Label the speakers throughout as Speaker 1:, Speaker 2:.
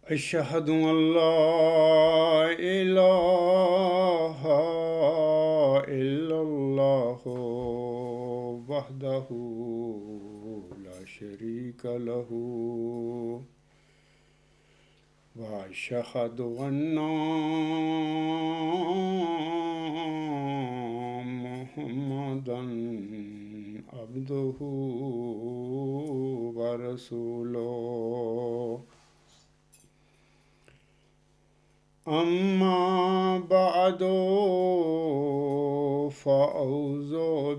Speaker 1: أشهد أن لا إله إلا الله وحده لا شريك له وأشهد أن محمدا عبده ورسوله أما بعد فأعوذ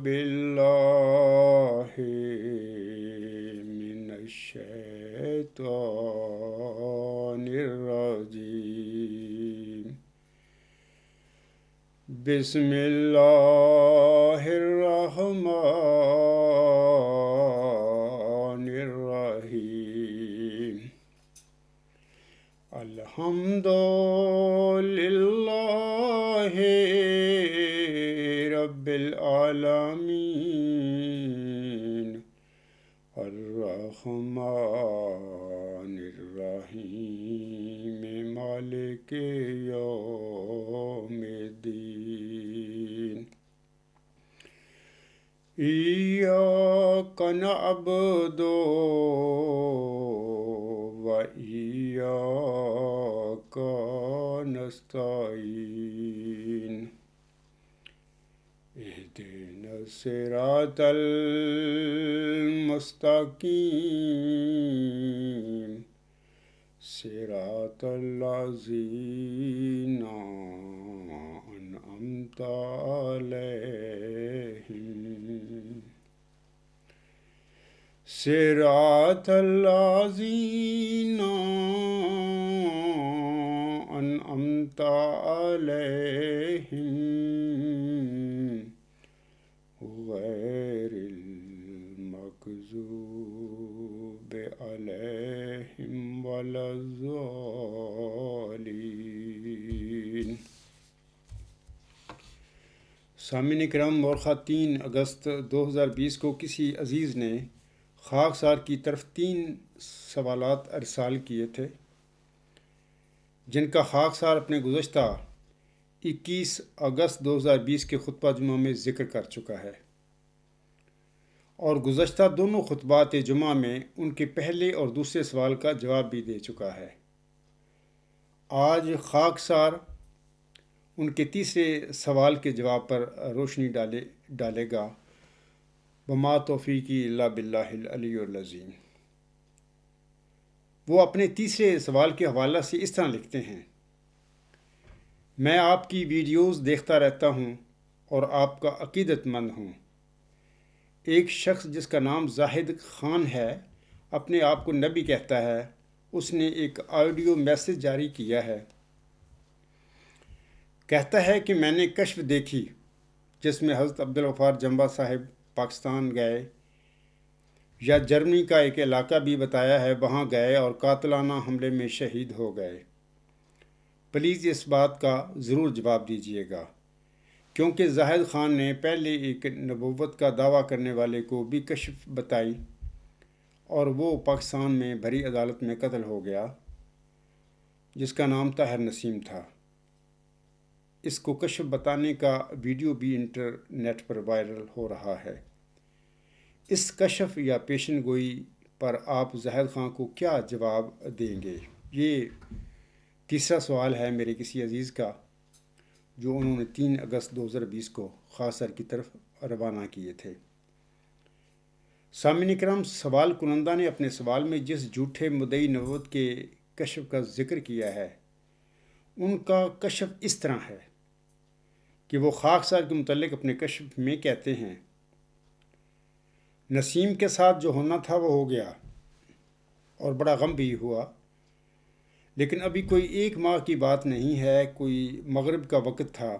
Speaker 1: بالله من الشيطان الرجيم بسم الله الرحمن الرحيم الحمد لله رب العالمين الرحمن الرحيم مالك يوم الدين إياك نعبد وإياك نستعين اهدنا الصراط المستقيم صراط الذين أنعمت عليهم صراط الذين أنعمت عليهم غير المغضوب عليهم ولا الضالين۔ سامعین کرام اور خواتین، اگست 2020 کو کسی عزیز نے خاکسار کی طرف 3 سوالات ارسال کیے تھے، جن کا خاکسار اپنے گزشتہ 21 اگست 2020 کے خطبہ جمعہ میں ذکر کر چکا ہے، اور گزشتہ دونوں خطبات جمعہ میں ان کے پہلے اور دوسرے سوال کا جواب بھی دے چکا ہے۔ آج خاکسار ان کے تیسرے سوال کے جواب پر روشنی ڈالے گا۔ وما توفیقی الا باللہ العلی العظیم۔ وہ اپنے تیسرے سوال کے حوالہ سے اس طرح لکھتے ہیں: میں آپ کی ویڈیوز دیکھتا رہتا ہوں اور آپ کا عقیدت مند ہوں۔ ایک شخص جس کا نام زاہد خان ہے اپنے آپ کو نبی کہتا ہے۔ اس نے ایک آڈیو میسج جاری کیا ہے۔ کہتا ہے کہ میں نے کشف دیکھی جس میں حضرت عبدالغفار جمبا صاحب پاکستان گئے، یا جرمنی کا ایک علاقہ بھی بتایا ہے، وہاں گئے اور قاتلانہ حملے میں شہید ہو گئے۔ پلیز اس بات کا ضرور جواب دیجیے گا، کیونکہ زاہد خان نے پہلے ایک نبوت کا دعویٰ کرنے والے کو بھی کشف بتائی اور وہ پاکستان میں بھری عدالت میں قتل ہو گیا، جس کا نام طاہر نسیم تھا۔ اس کو کشف بتانے کا ویڈیو بھی انٹرنیٹ پر وائرل ہو رہا ہے۔ اس کشف یا پیشن گوئی پر آپ زاہد خان کو کیا جواب دیں گے؟ یہ تیسرا سوال ہے میرے کسی عزیز کا، جو انہوں نے 3 اگست 2020 کو خاکسار کی طرف روانہ کیے تھے۔ سامعین کرام، سوال کنندہ نے اپنے سوال میں جس جھوٹے مدعی نبوت کے کشف کا ذکر کیا ہے، ان کا کشف اس طرح ہے کہ وہ خاکسار کے متعلق اپنے کشف میں کہتے ہیں: نسیم کے ساتھ جو ہونا تھا وہ ہو گیا اور بڑا غم بھی ہوا، لیکن ابھی کوئی 1 ماہ کی بات نہیں ہے، کوئی مغرب کا وقت تھا،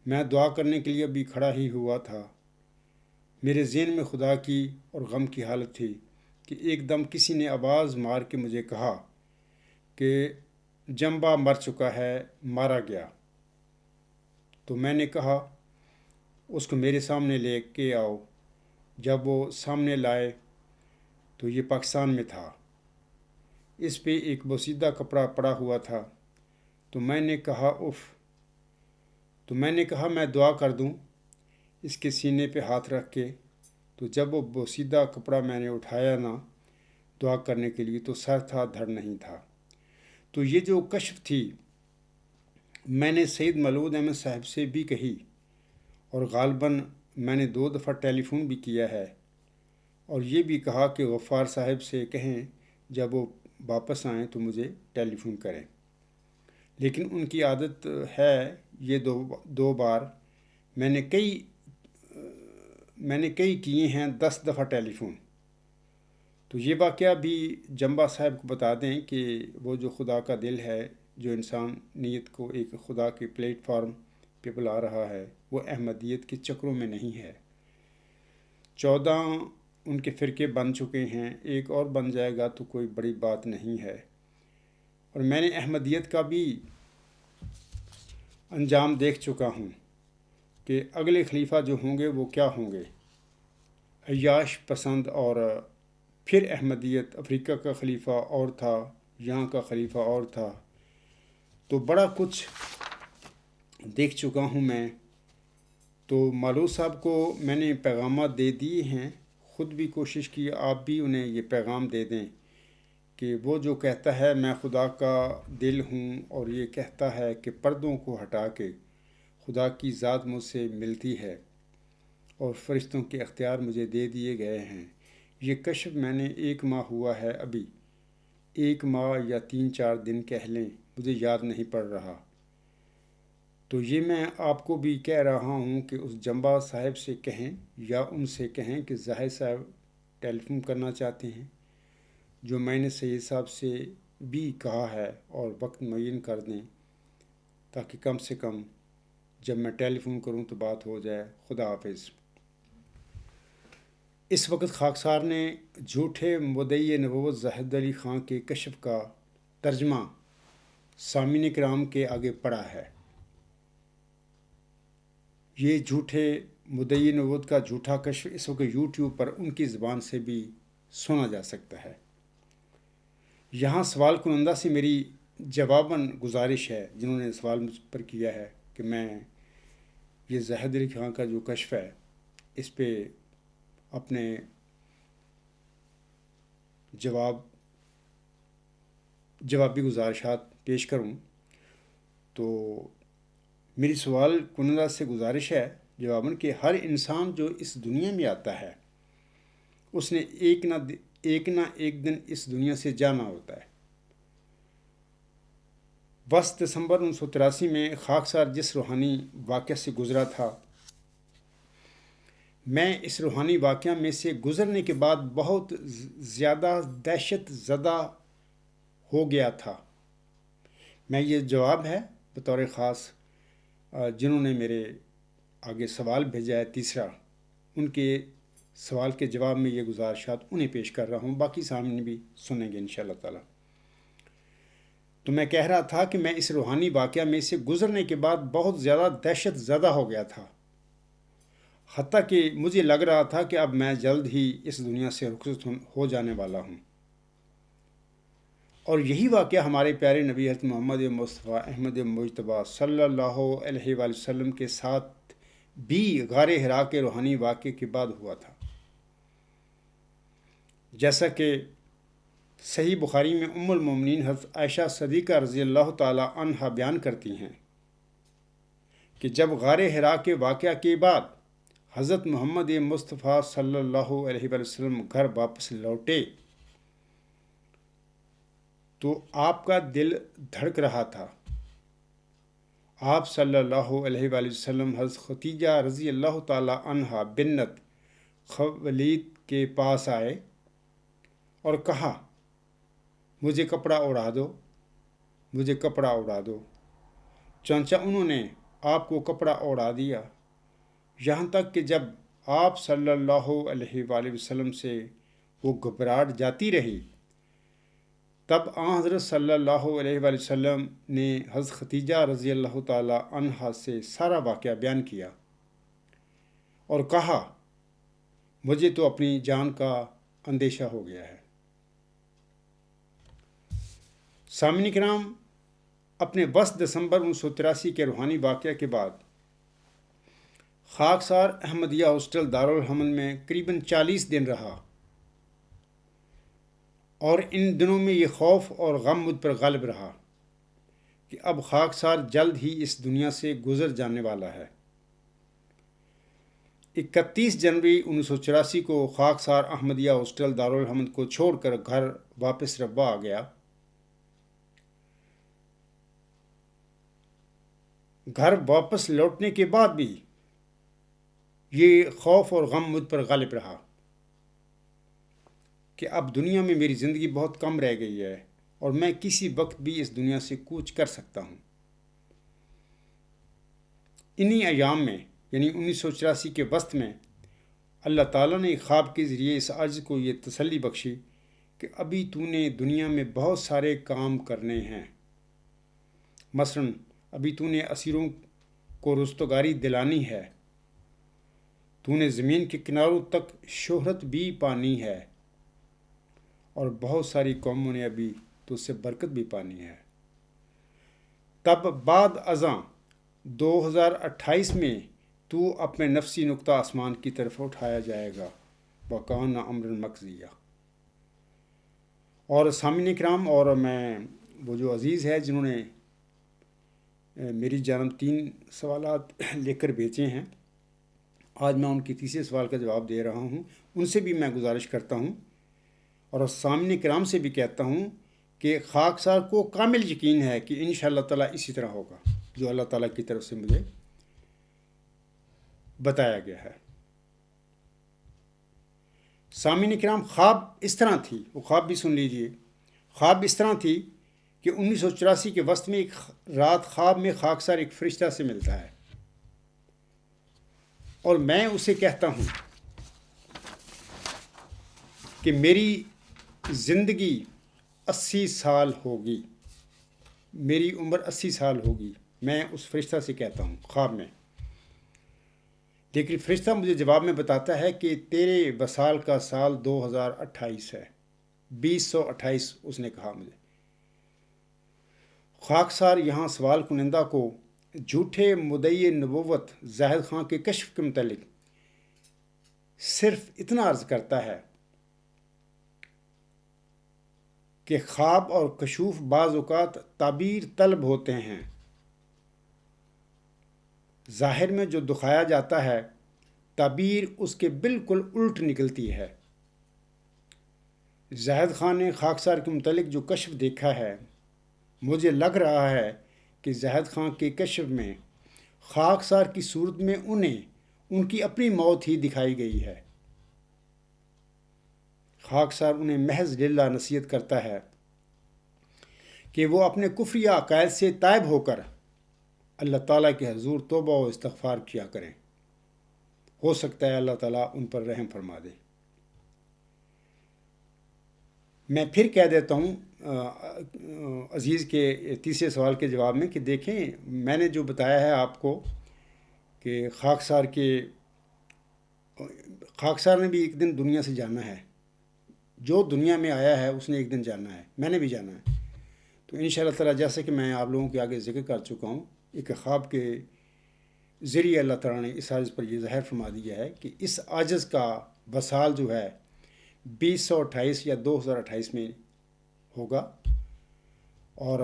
Speaker 1: میں دعا کرنے کے لیے ابھی کھڑا ہی ہوا تھا، میرے ذہن میں خدا کی اور غم کی حالت تھی کہ ایک دم کسی نے آواز مار کے مجھے کہا کہ جمبا مر چکا ہے، مارا گیا۔ تو میں نے کہا اس کو میرے سامنے لے کے آؤ۔ جب وہ سامنے لائے تو یہ پاکستان میں تھا۔ اس پہ ایک بوسیدہ کپڑا پڑا ہوا تھا۔ تو میں نے کہا میں دعا کر دوں اس کے سینے پہ ہاتھ رکھ کے۔ تو جب وہ بوسیدہ کپڑا میں نے اٹھایا نا دعا کرنے کے لیے تو سر تھا، دھڑ نہیں تھا۔ تو یہ جو کشف تھی میں نے سید مولود احمد صاحب سے بھی کہی، اور غالباً میں نے 2 دفعہ ٹیلی فون بھی کیا ہے، اور یہ بھی کہا کہ غفار صاحب سے کہیں جب وہ واپس آئیں تو مجھے ٹیلی فون کریں، لیکن ان کی عادت ہے یہ دو بار میں نے کئی کیے ہیں 10 دفعہ ٹیلی فون۔ تو یہ واقعہ بھی جمبا صاحب کو بتا دیں کہ وہ جو خدا کا دل ہے، جو انسان نیت کو ایک خدا کے پلیٹ فارم پہ بلا رہا ہے، وہ احمدیت کے چکروں میں نہیں ہے۔ 14 ان کے فرقے بن چکے ہیں، ایک اور بن جائے گا تو کوئی بڑی بات نہیں ہے۔ اور میں نے احمدیت کا بھی انجام دیکھ چکا ہوں کہ اگلے خلیفہ جو ہوں گے وہ کیا ہوں گے، عیاش پسند۔ اور پھر احمدیت افریقہ کا خلیفہ اور تھا، یہاں کا خلیفہ اور تھا، تو بڑا کچھ دیکھ چکا ہوں میں۔ تو مولود صاحب کو میں نے پیغامات دے دیے ہیں، خود بھی کوشش کی آپ بھی انہیں یہ پیغام دے دیں کہ وہ جو کہتا ہے میں خدا کا دل ہوں، اور یہ کہتا ہے کہ پردوں کو ہٹا کے خدا کی ذات مجھ سے ملتی ہے اور فرشتوں کے اختیار مجھے دے دیے گئے ہیں۔ یہ کشف میں نے 1 ماہ ہوا ہے، ابھی 1 ماہ یا 3-4 دن کہہ لیں، مجھے یاد نہیں پڑ رہا۔ تو یہ میں آپ کو بھی کہہ رہا ہوں کہ اس جمبا صاحب سے کہیں یا ان سے کہیں کہ زاہد صاحب ٹیلی فون کرنا چاہتے ہیں، جو میں نے سید صاحب سے بھی کہا ہے، اور وقت معین کر دیں تاکہ کم سے کم جب میں ٹیلی فون کروں تو بات ہو جائے۔ خدا حافظ۔ اس وقت خاکسار نے جھوٹے مدعی نبوت زاہد علی خان کے کشف کا ترجمہ سامعین کرام کے آگے پڑھا ہے۔ یہ جھوٹے مدعی نبوت کا جھوٹا کشف اس وقت یوٹیوب پر ان کی زبان سے بھی سنا جا سکتا ہے۔ یہاں سوال کنندہ سے میری جواباً گزارش ہے، جنہوں نے سوال مجھ پر کیا ہے، کہ میں یہ زاہد علی خان کا جو کشف ہے اس پہ اپنے جوابی گزارشات پیش کروں۔ تو میری سوال کنندہ سے گزارش ہے جواباً کہ ہر انسان جو اس دنیا میں آتا ہے اس نے ایک نہ ایک دن اس دنیا سے جانا ہوتا ہے۔ 10 دسمبر 1983 میں خاکسار جس روحانی واقعہ سے گزرا تھا، میں اس روحانی واقعہ میں سے گزرنے کے بعد بہت زیادہ دہشت زدہ ہو گیا تھا۔ میں یہ جواب ہے بطور خاص جنہوں نے میرے آگے سوال بھیجا ہے تیسرا، ان کے سوال کے جواب میں یہ گزارشات انہیں پیش کر رہا ہوں، باقی سامنے بھی سنیں گے انشاءاللہ تعالی۔ تو میں کہہ رہا تھا کہ میں اس روحانی واقعہ میں سے گزرنے کے بعد بہت زیادہ دہشت زدہ ہو گیا تھا، حتیٰ کہ مجھے لگ رہا تھا کہ اب میں جلد ہی اس دنیا سے رخصت ہو جانے والا ہوں۔ اور یہی واقعہ ہمارے پیارے نبی حضرت محمد مصطفیٰ احمد مجتبیٰ صلی اللہ علیہ وآلہ وسلم کے ساتھ بھی غار حرا کے روحانی واقعے کے بعد ہوا تھا۔ جیسا کہ صحیح بخاری میں ام المومنین حضرت عائشہ صدیقہ رضی اللہ تعالی عنہا بیان کرتی ہیں کہ جب غار حرا کے واقعہ کے بعد حضرت محمد مصطفیٰ صلی اللہ علیہ وآلہ وسلم گھر واپس لوٹے تو آپ کا دل دھڑک رہا تھا۔ آپ صلی اللہ علیہ وآلہ وسلم حضرت خدیجہ رضی اللہ تعالی عنہا بنت خویلد کے پاس آئے اور کہا مجھے کپڑا اڑا دو۔ چنانچہ انہوں نے آپ کو کپڑا اڑا دیا، یہاں تک کہ جب آپ صلی اللہ علیہ وآلہ وسلم سے وہ گھبراہٹ جاتی رہی، تب حضرت صلی اللہ علیہ وآلہ وسلم نے حضرت خدیجہ رضی اللہ تعالی عنہا سے سارا واقعہ بیان کیا اور کہا مجھے تو اپنی جان کا اندیشہ ہو گیا ہے۔ سامعین کرام، اپنے 10 دسمبر 1983 کے روحانی واقعہ کے بعد خاکسار احمدیہ ہاسٹل دارالحمل میں قریباً 40 دن رہا، اور ان دنوں میں یہ خوف اور غم مجھ پر غالب رہا کہ اب خاکسار جلد ہی اس دنیا سے گزر جانے والا ہے۔ 31 جنوری 1984 کو خاکسار احمدیہ ہاسٹل دارالحمل کو چھوڑ کر گھر واپس ربوہ آ گیا۔ گھر واپس لوٹنے کے بعد بھی یہ خوف اور غم مجھ پر غالب رہا کہ اب دنیا میں میری زندگی بہت کم رہ گئی ہے اور میں کسی وقت بھی اس دنیا سے کوچ کر سکتا ہوں۔ انہی ایام میں یعنی 1984 کے وسط میں اللہ تعالیٰ نے خواب کے ذریعے اس عاجز کو یہ تسلی بخشی کہ ابھی تو نے دنیا میں بہت سارے کام کرنے ہیں۔ مثلاً ابھی تو نے اسیروں کو رستگاری دلانی ہے، تو نے زمین کے کناروں تک شہرت بھی پانی ہے، اور بہت ساری قوموں نے ابھی تو اس سے برکت بھی پانی ہے۔ تب بعد ازاں 2028 میں تو اپنے نفسی نقطہ آسمان کی طرف اٹھایا جائے گا، وَكَانَ أَمْرًا مَقْضِيًّا۔ اور سامعین کرام، اور میں وہ جو عزیز ہے جنہوں نے میری جانب 3 سوالات لکھ کر بھیجے ہیں، آج میں ان کی تیسرے سوال کا جواب دے رہا ہوں۔ ان سے بھی میں گزارش کرتا ہوں اور سامعین کرام سے بھی کہتا ہوں کہ خاکسار کو کامل یقین ہے کہ انشاءاللہ تعالیٰ اسی طرح ہوگا جو اللہ تعالیٰ کی طرف سے مجھے بتایا گیا ہے۔ سامعین کرام، خواب اس طرح تھی، وہ خواب بھی سن لیجئے۔ خواب اس طرح تھی کہ 1984 کے وسط میں ایک رات خواب میں خاکسار ایک فرشتہ سے ملتا ہے، اور میں اسے کہتا ہوں کہ میری زندگی 80 سال ہوگی، میری عمر 80 سال ہوگی۔ میں اس فرشتہ سے کہتا ہوں خواب میں، لیکن فرشتہ مجھے جواب میں بتاتا ہے کہ تیرے وصال کا سال 2028 ہے، 2028 اس نے کہا مجھے۔ خاکسار یہاں سوال کنندہ کو جھوٹے مدعی نبوت زاہد خان کے کشف کے متعلق صرف اتنا عرض کرتا ہے کہ خواب اور کشوف بعض اوقات تعبیر طلب ہوتے ہیں۔ ظاہر میں جو دکھایا جاتا ہے، تعبیر اس کے بالکل الٹ نکلتی ہے۔ زاہد خان نے خاکسار کے متعلق جو کشف دیکھا ہے، مجھے لگ رہا ہے کہ زاہد خان کے کشف میں خاکسار کی صورت میں انہیں ان کی اپنی موت ہی دکھائی گئی ہے۔ خاکسار انہیں محض للہ نصیحت کرتا ہے کہ وہ اپنے کفری عقائد سے تائب ہو کر اللہ تعالیٰ کے حضور توبہ و استغفار کیا کریں، ہو سکتا ہے اللہ تعالیٰ ان پر رحم فرما دے۔ میں پھر کہہ دیتا ہوں عزیز کے تیسرے سوال کے جواب میں کہ دیکھیں، میں نے جو بتایا ہے آپ کو کہ خاکسار نے بھی ایک دن دنیا سے جانا ہے، جو دنیا میں آیا ہے اس نے ایک دن جانا ہے، میں نے بھی جانا ہے۔ تو انشاءاللہ تعالیٰ جیسے کہ میں آپ لوگوں کے آگے ذکر کر چکا ہوں، ایک خواب کے ذریعے اللہ تعالیٰ نے اس عاجز پر یہ ظاہر فرما دیا ہے کہ اس عاجز کا وصال جو ہے 2028 یا 2028 میں ہوگا، اور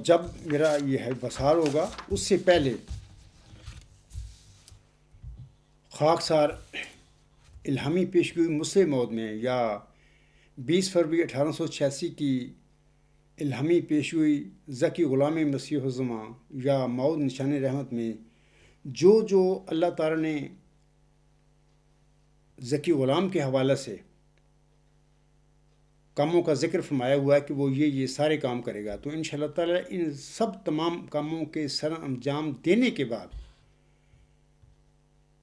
Speaker 1: جب میرا یہ ہے وصال ہوگا، اس سے پہلے خاکسار الہامی پیشگوئی مسلم موت میں یا 20 فروری 1886 کی الہامی پیشگوئی ذکی غلام مسیح الزماں یا موعود نشان رحمت میں جو اللہ تعالیٰ نے ذکی غلام کے حوالے سے کاموں کا ذکر فرمایا ہوا ہے کہ وہ یہ سارے کام کرے گا، تو انشاءاللہ تعالیٰ ان سب تمام کاموں کے سر انجام دینے کے بعد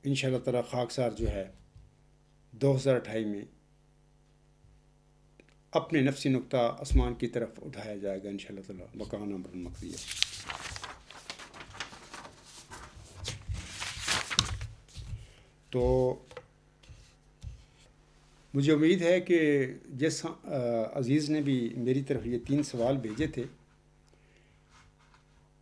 Speaker 1: انشاءاللہ تعالیٰ خاکسار جو ہے 2028 میں اپنے نفسی نقطہ آسمان کی طرف اٹھایا جائے گا انشاءاللہ تعالیٰ، وَكَانَ أَمْرًا مَقْضِيًّا۔ تو مجھے امید ہے کہ جس عزیز نے بھی میری طرف یہ 3 سوال بھیجے تھے،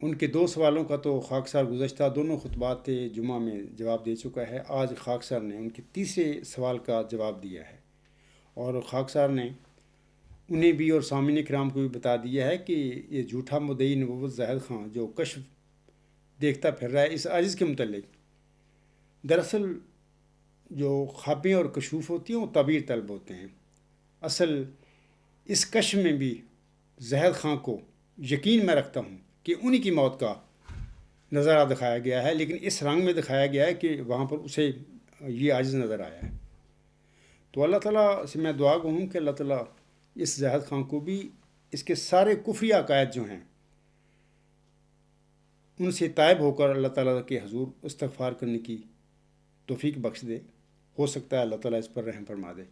Speaker 1: ان کے 2 سوالوں کا تو خاکسار گزشتہ دونوں خطبات تھے جمعہ میں جواب دے چکا ہے۔ آج خاکسار نے ان کے تیسرے سوال کا جواب دیا ہے، اور خاکسار نے انہیں بھی اور سامعین کرام کو بھی بتا دیا ہے کہ یہ جھوٹا مدعی نبوت زاہد خان جو کشف دیکھتا پھر رہا ہے اس عاجز کے متعلق، دراصل جو خوابیں اور کشوف ہوتی ہیں وہ تعبیر طلب ہوتے ہیں۔ اصل اس کشف میں بھی زاہد خان کو یقین میں رکھتا ہوں کہ انہی کی موت کا نظارہ دکھایا گیا ہے، لیکن اس رنگ میں دکھایا گیا ہے کہ وہاں پر اسے یہ عاجز نظر آیا ہے۔ تو اللہ تعالیٰ سے میں دعا گو ہوں کہ اللہ تعالیٰ اس زاہد خان کو بھی اس کے سارے کفری عقائد جو ہیں ان سے تائب ہو کر اللہ تعالیٰ کے حضور استغفار کرنے کی توفیق بخش دے۔ ہو سکتا ہے اللہ تعالیٰ اس پر رحم فرما دے۔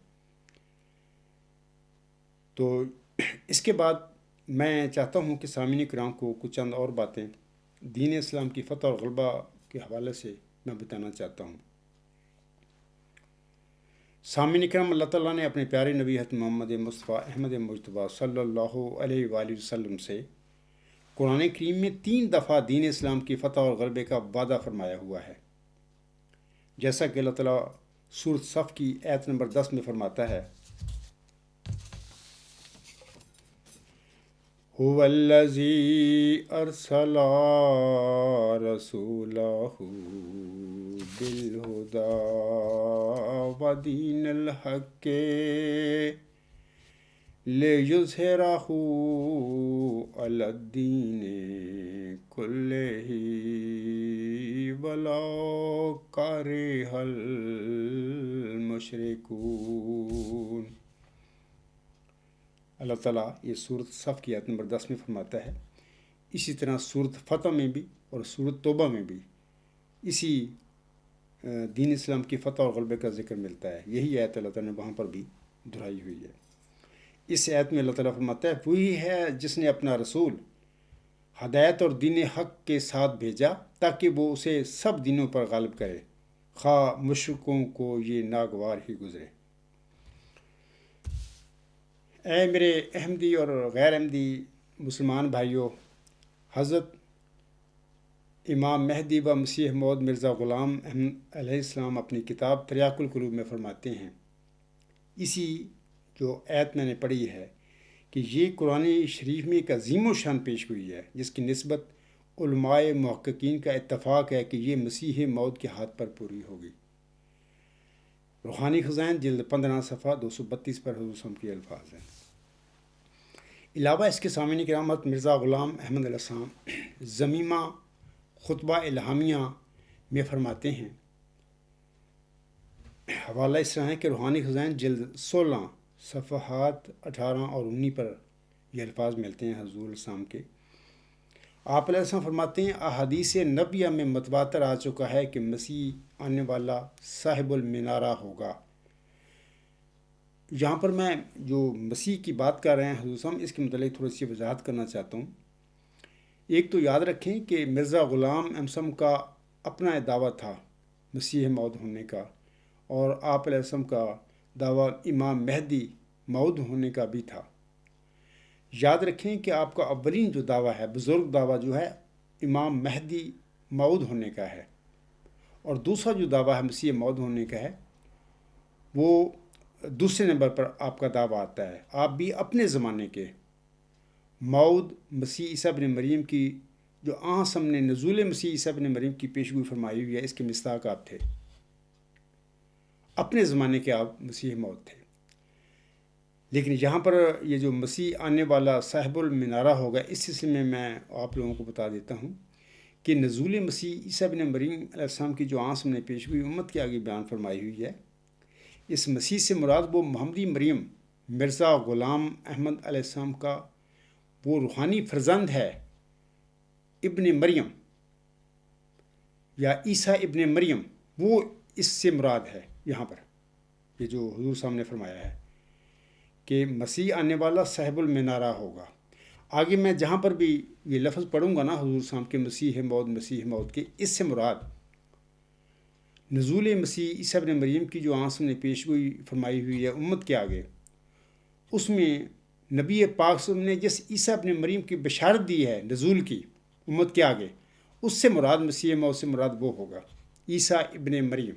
Speaker 1: تو اس کے بعد میں چاہتا ہوں کہ سامعین کرام کو کچھ چند اور باتیں دین اسلام کی فتح اور غلبہ کے حوالے سے میں بتانا چاہتا ہوں۔ سامعین کرام، اللہ تعالیٰ نے اپنے پیارے نبی حضرت محمد مصطفیٰ احمد مجتبیٰ صلی اللہ علیہ وآلہ وسلم سے قرآن کریم میں 3 دفعہ دین اسلام کی فتح اور غلبے کا وعدہ فرمایا ہوا ہے، جیسا کہ اللہ تعالیٰ سورۃ صف کی آیت نمبر 10 میں فرماتا ہے، هو الذی ارسل رسولہ بالہدی ودین الحق لیظہرہ علی الدین کلہ ولو کرہ المشرکون۔ اللہ تعالیٰ یہ سورۃ صف کی آیت نمبر 10 میں فرماتا ہے۔ اسی طرح سورۃ فتح میں بھی اور سورۃ توبہ میں بھی اسی دین اسلام کی فتح اور غلبے کا ذکر ملتا ہے۔ یہی آیت اللہ تعالیٰ نے وہاں پر بھی دہرائی ہوئی ہے۔ اس آیت میں اللہ تعالیٰ فرماتا ہے، وہی ہے جس نے اپنا رسول ہدایت اور دین حق کے ساتھ بھیجا تاکہ وہ اسے سب دینوں پر غالب کرے، خواہ مشرکوں کو یہ ناگوار ہی گزرے۔ اے میرے احمدی اور غیر احمدی مسلمان بھائیوں، حضرت امام مہدی و مسیح موعود مرزا غلام احمد علیہ السلام اپنی کتاب تریاق القلوب میں فرماتے ہیں، اسی جو آیت میں نے پڑھی ہے، کہ یہ قرآن شریف میں ایک عظیم و شان پیش ہوئی ہے جس کی نسبت علماء محققین کا اتفاق ہے کہ یہ مسیح موعود کے ہاتھ پر پوری ہوگی۔ روحانی خزائن جلد 15 صفحہ 232 پر حضور صلی اللہ علیہ وسلم کے الفاظ ہیں۔ علاوہ اس کے سامعین کرام، حضرت مرزا غلام احمد علیہ السلام ضمیمہ خطبہ الہامیہ میں فرماتے ہیں، حوالہ اس طرح ہے کہ روحانی خزائن جلد 16 صفحات 18 اور 19 پر یہ الفاظ ملتے ہیں حضور علیہ السلام کے۔ آپ علیہ السلام فرماتے ہیں، احادیث نبویہ میں متواتر آ چکا ہے کہ مسیح آنے والا صاحب المنارہ ہوگا۔ یہاں پر میں جو مسیح کی بات کر رہے ہیں حضور صلی اللہ علیہ وسلم، اس کے متعلق تھوڑی سی وضاحت کرنا چاہتا ہوں۔ ایک تو یاد رکھیں کہ مرزا غلام احمد وسلم کا اپنا دعویٰ تھا مسیح موعود ہونے کا، اور آپ علیہ السلام کا دعویٰ امام مہدی موعود ہونے کا بھی تھا۔ یاد رکھیں کہ آپ کا اولین جو دعویٰ ہے، بزرگ دعویٰ جو ہے، امام مہدی موعود ہونے کا ہے، اور دوسرا جو دعویٰ ہے مسیح موعود ہونے کا ہے، وہ دوسرے نمبر پر آپ کا دعویٰ آتا ہے۔ آپ بھی اپنے زمانے کے موعود مسیح عیسیٰ بن مریم کی جو سامنے نزول مسیح عیسیٰ بن مریم کی پیشگوئی فرمائی ہوئی ہے، اس کے مصداق آپ تھے، اپنے زمانے کے آپ مسیح موعود تھے۔ لیکن یہاں پر یہ جو مسیح آنے والا صاحب المنارہ ہوگا، اس سلسلے میں آپ لوگوں کو بتا دیتا ہوں کہ نزول مسیح عیسیٰ بن مریم علیہ السلام کی جو سامنے پیشگوئی امت کے آگے بیان فرمائی ہوئی ہے، اس مسیح سے مراد وہ محمدی مریم مرزا غلام احمد علیہ السلام کا وہ روحانی فرزند ہے، ابن مریم یا عیسیٰ ابن مریم، وہ اس سے مراد ہے۔ یہاں پر یہ جو حضور سامنے فرمایا ہے کہ مسیح آنے والا صاحب المنارہ ہوگا۔ آگے میں جہاں پر بھی یہ لفظ پڑھوں گا نا حضور صاحب کے مسیح موعود کے، اس سے مراد نزول مسیح عیسیٰ ابن مریم کی جو آنسم نے پیشگوئی فرمائی ہوئی ہے امت کے آگے، اس میں نبی پاک صلی اللہ علیہ وسلم نے جس عیسیٰ ابن مریم کی بشارت دی ہے نزول کی امت کے آگے، اس سے مراد مسیح موعود سے مراد وہ ہوگا عیسیٰ ابن مریم۔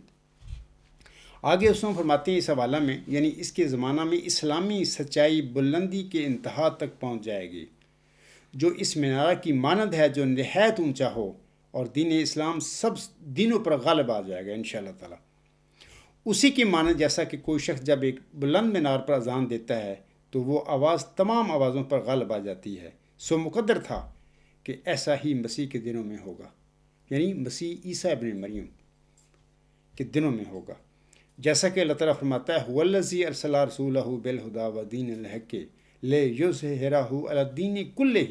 Speaker 1: آگے اس میں فرماتے ہیں اس حوالہ میں، یعنی اس کے زمانہ میں اسلامی سچائی بلندی کے انتہا تک پہنچ جائے گی، جو اس مینارہ کی مانند ہے جو نہایت اونچا ہو، اور دین اسلام سب دینوں پر غالب آ جائے گا انشاءاللہ تعالی۔ اسی کی مانند جیسا کہ کوئی شخص جب ایک بلند مینار پر اذان دیتا ہے تو وہ آواز تمام آوازوں پر غالب آ جاتی ہے، سو مقدر تھا کہ ایسا ہی مسیح کے دنوں میں ہوگا، یعنی مسیح عیسیٰ ابن مریم کے دنوں میں ہوگا، جیسا کہ اللہ تعالیٰ فرماتا ہے هو الذی ارسل رسولہ بالہدی ودین الحق لیظہرہ علی الدین کلہ۔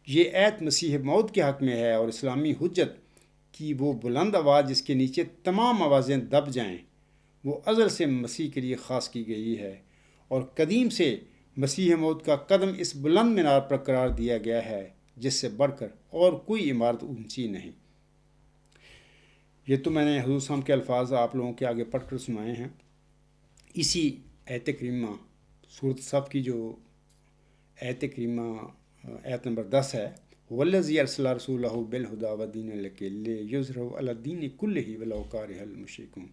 Speaker 1: یہ آیت مسیح موعود کے حق میں ہے اور اسلامی حجت کی وہ بلند آواز جس کے نیچے تمام آوازیں دب جائیں، وہ ازل سے مسیح کے لیے خاص کی گئی ہے، اور قدیم سے مسیح موعود کا قدم اس بلند مینار پر قرار دیا گیا ہے جس سے بڑھ کر اور کوئی عمارت اونچی نہیں۔ یہ تو میں نے حضور صلی اللہ علیہ وسلم کے الفاظ آپ لوگوں کے آگے پڑھ کر سنائے ہیں۔ اسی آیت کریمہ سورۃ صف کی جو آیت کریمہ آیت نمبر 10 ہے، والذی ارسل رسولہ بالہدی ودین الحق لیظہرہ علی الدین کلہ ولو کرہ المشرکون،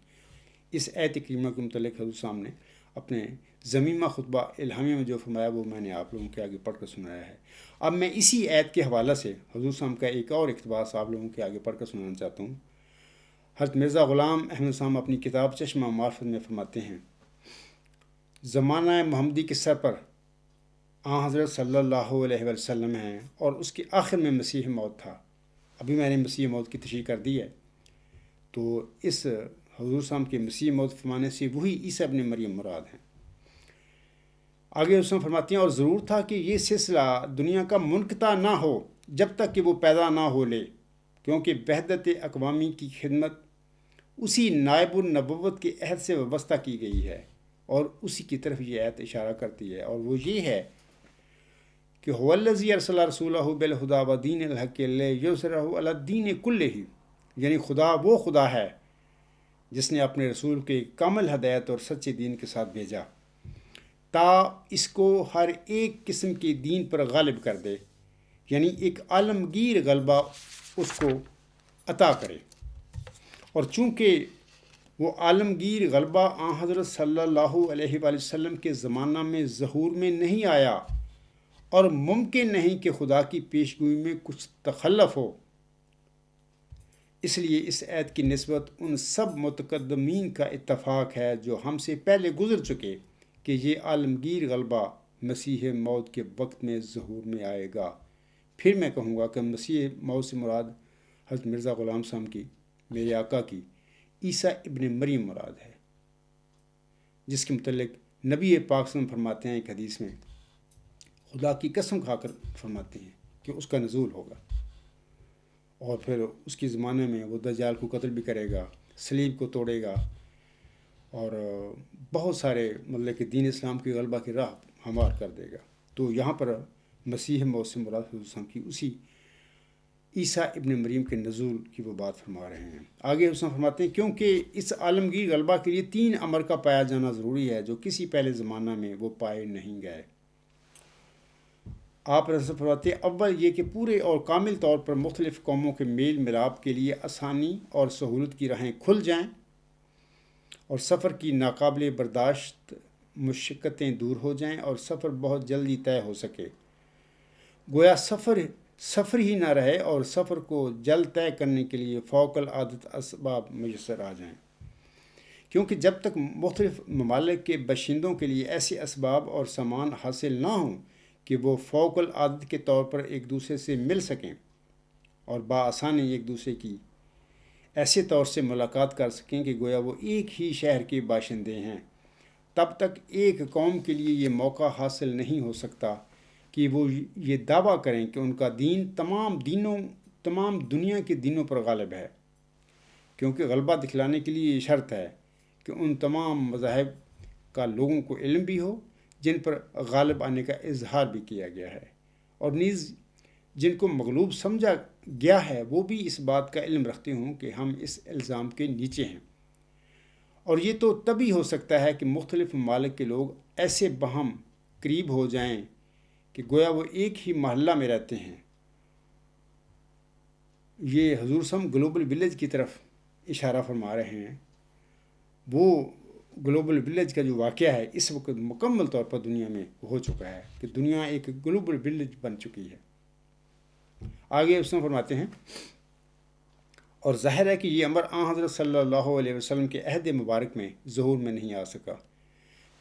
Speaker 1: اس آیت کریمہ کے متعلق حضور صاحب نے اپنے ضمیمہ خطبہ الہامیہ میں جو فرمایا وہ میں نے آپ لوگوں کے آگے پڑھ کر سنایا ہے۔ اب میں اسی آیت کے حوالہ سے حضور صاحب کا ایک اور اقتباس آپ لوگوں کے آگے پڑھ کر سنانا چاہتا ہوں۔ حضرت مرزا غلام احمد صاحب اپنی کتاب چشمہ معرفت میں فرماتے ہیں، زمانہ محمدی کے سر پر حضرت صلی اللہ علیہ وسلم ہیں اور اس کے آخر میں مسیح موعود تھا۔ ابھی میں نے مسیح موعود کی تشریح کر دی ہے، تو اس حضور صاحب کے مسیح موعود فرمانے سے وہی عیسیٰ ابن مریم مراد ہیں۔ آگے اس میں فرماتے ہیں، اور ضرور تھا کہ یہ سلسلہ دنیا کا منقطع نہ ہو جب تک کہ وہ پیدا نہ ہو لے، کیونکہ وحدت اقوامی کی خدمت اسی نائب النبوت کے عہد سے وابستہ کی گئی ہے، اور اسی کی طرف یہ آیت اشارہ کرتی ہے، اور وہ یہ ہے کہ هو الذی ارسل رسولہ بالہدی ودین الحق لیظہرہ علی الدین کلہ، یعنی خدا وہ خدا ہے جس نے اپنے رسول کے کامل ہدایت اور سچے دین کے ساتھ بھیجا تا اس کو ہر ایک قسم کے دین پر غالب کر دے، یعنی ایک عالمگیر غلبہ اس کو عطا کرے۔ اور چونکہ وہ عالمگیر غلبہ حضرت صلی اللہ علیہ وآلہ وسلم کے زمانہ میں ظہور میں نہیں آیا، اور ممکن نہیں کہ خدا کی پیشگوئی میں کچھ تخلف ہو، اس لیے اس آیت کی نسبت ان سب متقدمین کا اتفاق ہے جو ہم سے پہلے گزر چکے کہ یہ عالمگیر غلبہ مسیح موعود کے وقت میں ظہور میں آئے گا۔ پھر میں کہوں گا کہ مسیح موعود سے مراد حضرت مرزا غلام صاحب کی، میرے آقا کی، عیسیٰ ابن مریم مراد ہے، جس کے متعلق نبی پاک صلی اللہ علیہ وسلم فرماتے ہیں ایک حدیث میں، خدا کی قسم کھا کر فرماتے ہیں کہ اس کا نزول ہوگا، اور پھر اس کے زمانے میں وہ دجال کو قتل بھی کرے گا، صلیب کو توڑے گا، اور بہت سارے مطلب کہ دین اسلام کی غلبہ کی راہ ہموار کر دے گا۔ تو یہاں پر مسیح موعود سے مراد حضور صلی اللہ علیہ وسلم کی اسی عیسیٰ ابن مریم کے نزول کی وہ بات فرما رہے ہیں۔ آگے اس میں فرماتے ہیں، کیونکہ اس عالمگیر غلبہ کے لیے 3 امر کا پایا جانا ضروری ہے جو کسی پہلے زمانہ میں وہ پائے نہیں گئے۔ آپ رسول فرماتے ہیں، اول یہ کہ پورے اور کامل طور پر مختلف قوموں کے میل ملاپ کے لیے آسانی اور سہولت کی راہیں کھل جائیں، اور سفر کی ناقابل برداشت مشقتیں دور ہو جائیں، اور سفر بہت جلدی طے ہو سکے، گویا سفر ہی نہ رہے، اور سفر کو جلد طے کرنے کے لیے فوق العادت اسباب میسر آ جائیں، کیونکہ جب تک مختلف ممالک کے باشندوں کے لیے ایسے اسباب اور سامان حاصل نہ ہوں کہ وہ فوق العادت کے طور پر ایک دوسرے سے مل سکیں اور بآسانی ایک دوسرے کی ایسے طور سے ملاقات کر سکیں کہ گویا وہ ایک ہی شہر کے باشندے ہیں، تب تک ایک قوم کے لیے یہ موقع حاصل نہیں ہو سکتا کہ وہ یہ دعویٰ کریں کہ ان کا دین تمام دنیا کے دینوں پر غالب ہے، کیونکہ غلبہ دکھلانے کے لیے یہ شرط ہے کہ ان تمام مذاہب کا لوگوں کو علم بھی ہو جن پر غالب آنے کا اظہار بھی کیا گیا ہے، اور نیز جن کو مغلوب سمجھا گیا ہے وہ بھی اس بات کا علم رکھتے ہوں کہ ہم اس الزام کے نیچے ہیں، اور یہ تو تبھی ہو سکتا ہے کہ مختلف ممالک کے لوگ ایسے باہم قریب ہو جائیں کہ گویا وہ ایک ہی محلہ میں رہتے ہیں۔ یہ حضور صم گلوبل ولیج کی طرف اشارہ فرما رہے ہیں۔ وہ گلوبل ولیج کا جو واقعہ ہے اس وقت مکمل طور پر دنیا میں ہو چکا ہے کہ دنیا ایک گلوبل ولیج بن چکی ہے۔ آگے اس میں فرماتے ہیں، اور ظاہر ہے کہ یہ امر آن حضرت صلی اللہ علیہ وسلم کے عہد مبارک میں ظہور میں نہیں آ سکا،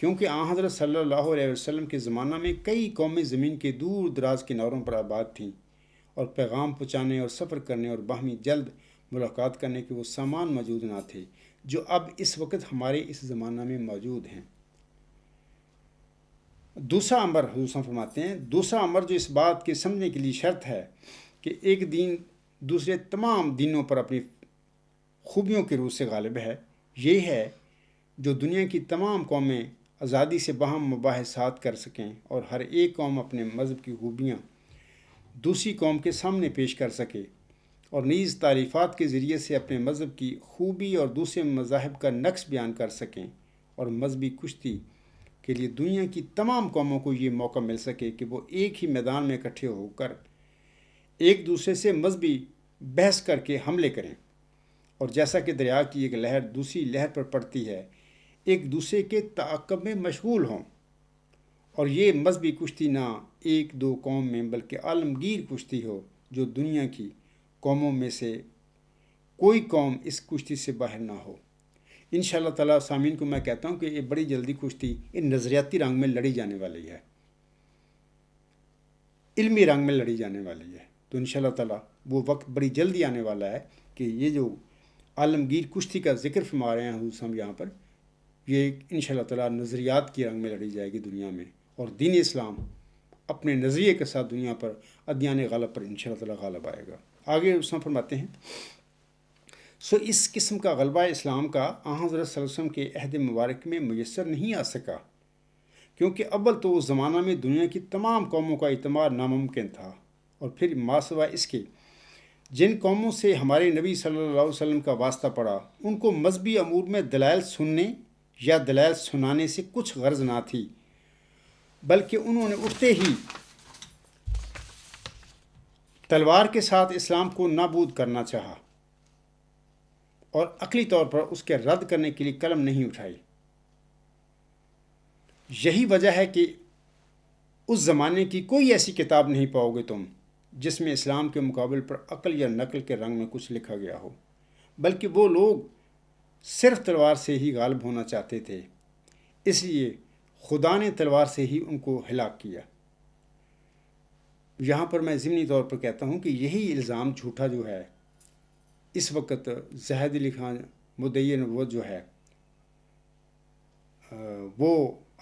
Speaker 1: کیونکہ آن حضرت صلی اللہ علیہ وسلم کے زمانہ میں کئی قومیں زمین کے دور دراز کناروں پر آباد تھیں، اور پیغام پہنچانے اور سفر کرنے اور باہمی جلد ملاقات کرنے کے وہ سامان موجود نہ تھے جو اب اس وقت ہمارے اس زمانہ میں موجود ہیں۔ دوسرا امر، حضور صلی اللہ علیہ وسلم فرماتے ہیں، دوسرا امر جو اس بات کے سمجھنے کے لیے شرط ہے کہ ایک دین دوسرے تمام دینوں پر اپنی خوبیوں کے روح سے غالب ہے، یہ ہے جو دنیا کی تمام قومیں آزادی سے باہم مباحثات کر سکیں اور ہر ایک قوم اپنے مذہب کی خوبیاں دوسری قوم کے سامنے پیش کر سکے، اور نیز تعریفات کے ذریعے سے اپنے مذہب کی خوبی اور دوسرے مذاہب کا نقص بیان کر سکیں، اور مذہبی کشتی کے لیے دنیا کی تمام قوموں کو یہ موقع مل سکے کہ وہ ایک ہی میدان میں اکٹھے ہو کر ایک دوسرے سے مذہبی بحث کر کے حملے کریں، اور جیسا کہ دریا کی ایک لہر دوسری لہر پر پڑتی ہے ایک دوسرے کے تعاقب میں مشغول ہوں، اور یہ مذہبی کشتی نہ ایک دو قوم میں بلکہ عالمگیر کشتی ہو جو دنیا کی قوموں میں سے کوئی قوم اس کشتی سے باہر نہ ہو۔ انشاءاللہ تعالیٰ سامعین کو میں کہتا ہوں کہ یہ بڑی جلدی کشتی ان نظریاتی رنگ میں لڑی جانے والی ہے، علمی رنگ میں لڑی جانے والی ہے، تو انشاءاللہ تعالیٰ وہ وقت بڑی جلدی آنے والا ہے کہ یہ جو عالمگیر کشتی کا ذکر فرما رہے ہیں حضور صاحب یہاں پر، یہ انشاءاللہ تعالیٰ نظریات کی رنگ میں لڑی جائے گی دنیا میں، اور دین اسلام اپنے نظریے کے ساتھ دنیا پر ادیان غالب پر انشاءاللہ تعالیٰ غالب آئے گا۔ آگے اس میں فرماتے ہیں، اس قسم کا غلبہ اسلام کا آن حضرت صلی اللہ علیہ وسلم کے عہد مبارک میں میسر نہیں آ سکا، کیونکہ اول تو اس زمانہ میں دنیا کی تمام قوموں کا اعتماد ناممکن تھا، اور پھر ماسوا اس کے جن قوموں سے ہمارے نبی صلی اللہ علیہ وسلم کا واسطہ پڑا ان کو مذہبی امور میں دلائل سننے یا دلائل سنانے سے کچھ غرض نہ تھی، بلکہ انہوں نے اٹھتے ہی تلوار کے ساتھ اسلام کو نابود کرنا چاہا، اور عقلی طور پر اس کے رد کرنے کے لیے قلم نہیں اٹھائی۔ یہی وجہ ہے کہ اس زمانے کی کوئی ایسی کتاب نہیں پاؤ گے تم جس میں اسلام کے مقابل پر عقل یا نقل کے رنگ میں کچھ لکھا گیا ہو، بلکہ وہ لوگ صرف تلوار سے ہی غالب ہونا چاہتے تھے، اس لیے خدا نے تلوار سے ہی ان کو ہلاک کیا۔ یہاں پر میں ضمنی طور پر کہتا ہوں کہ یہی الزام جھوٹا جو ہے اس وقت زاہد علی خان مدعی نبوت جو ہے وہ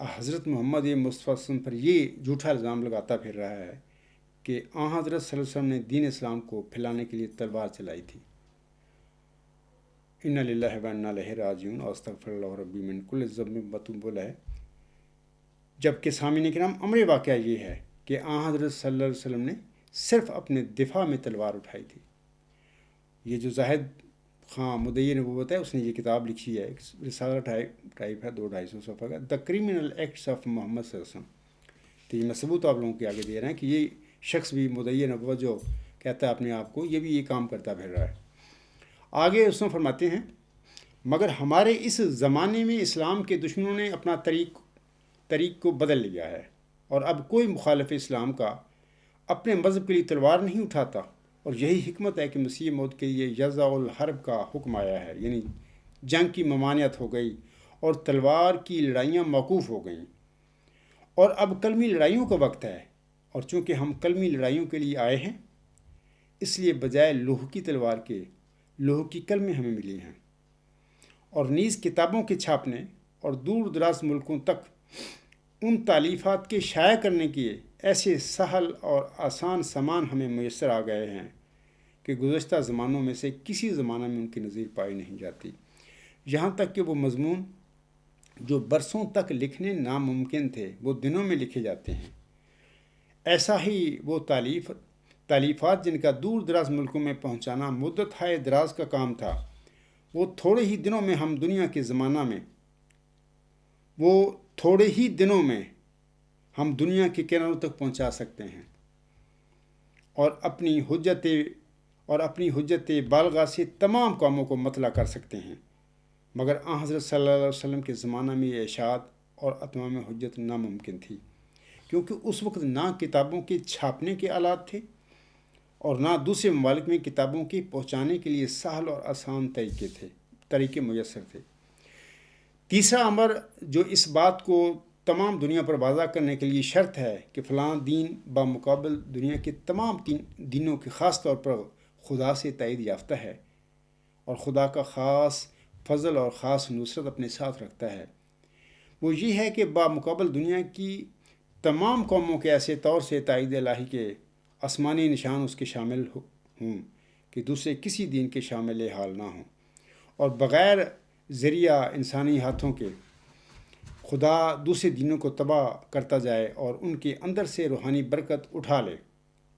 Speaker 1: حضرت محمد مصطفیٰ صلی اللہ علیہ وسلم پر یہ جھوٹا الزام لگاتا پھر رہا ہے کہ آن حضرت صلی اللہ علیہ وسلم نے دین اسلام کو پھیلانے کے لیے تلوار چلائی تھی۔ انا للہ و انا الیہ راجعون، استغفر اللہ ربی من کل ذنب واتوب الیہ۔ جبکہ سامعین کرام امر واقعہ یہ ہے کہ آن حضرت صلی اللہ علیہ وسلم نے صرف اپنے دفاع میں تلوار اٹھائی تھی۔ یہ جو زاہد خان مدعی نبوت ہے اس نے یہ کتاب لکھی ہے، رسالہ ٹائپ ہے 200-250 صفحہ کا، دا کرمنل ایکٹس آف محمد صلی اللہ علیہ وسلم۔ تو یہ میں ثبوت آپ لوگوں کے آگے دے رہے ہیں کہ یہ شخص بھی مدعی نبوت جو کہتا ہے اپنے آپ کو، یہ بھی یہ کام کرتا پھر رہا ہے۔ آگے اس میں فرماتے ہیں، مگر ہمارے اس زمانے میں اسلام کے دشمنوں نے اپنا طریق کو بدل لیا ہے، اور اب کوئی مخالف اسلام کا اپنے مذہب کے لیے تلوار نہیں اٹھاتا، اور یہی حکمت ہے کہ مسیح موعود کے لیے یضع الحرب کا حکم آیا ہے، یعنی جنگ کی ممانعت ہو گئی اور تلوار کی لڑائیاں موقوف ہو گئیں، اور اب کلمی لڑائیوں کا وقت ہے، اور چونکہ ہم کلمی لڑائیوں کے لیے آئے ہیں اس لیے بجائے لوہ کی تلوار کے لوہ کی کلمیں ہمیں ملی ہیں، اور نیز کتابوں کے چھاپنے اور دور دراز ملکوں تک ان تالیفات کے شائع کرنے کے ایسے سہل اور آسان سامان ہمیں میسر آ گئے ہیں کہ گزشتہ زمانوں میں سے کسی زمانہ میں ان کی نظیر پائی نہیں جاتی، یہاں تک کہ وہ مضمون جو برسوں تک لکھنے ناممکن تھے وہ دنوں میں لکھے جاتے ہیں۔ ایسا ہی وہ تالیفات جن کا دور دراز ملکوں میں پہنچانا مدت ہائے دراز کا کام تھا، وہ تھوڑے ہی دنوں میں ہم دنیا کے زمانہ میں وہ تھوڑے ہی دنوں میں ہم دنیا کے کناروں تک پہنچا سکتے ہیں اور اپنی حجت بالغہ سے تمام کاموں کو مطلع کر سکتے ہیں، مگر آن حضرت صلی اللہ علیہ وسلم کے زمانہ میں یہ اشاعت اور اتمام حجت ناممکن تھی، کیونکہ اس وقت نہ کتابوں کے چھاپنے کے آلات تھے اور نہ دوسرے ممالک میں کتابوں کے پہنچانے کے لیے سہل اور آسان طریقے میسر تھے۔ تیسرا امر جو اس بات کو تمام دنیا پر واضح کرنے کے لیے شرط ہے کہ فلاں دین بمقابل دنیا کے تمام دینوں کے خاص طور پر خدا سے تائید یافتہ ہے اور خدا کا خاص فضل اور خاص نصرت اپنے ساتھ رکھتا ہے، وہ یہ ہے کہ بمقابل دنیا کی تمام قوموں کے ایسے طور سے تائید الہی کے آسمانی نشان اس کے شامل ہوں کہ دوسرے کسی دین کے شامل حال نہ ہوں، اور بغیر ذریعہ انسانی ہاتھوں کے خدا دوسرے دینوں کو تباہ کرتا جائے اور ان کے اندر سے روحانی برکت اٹھا لے،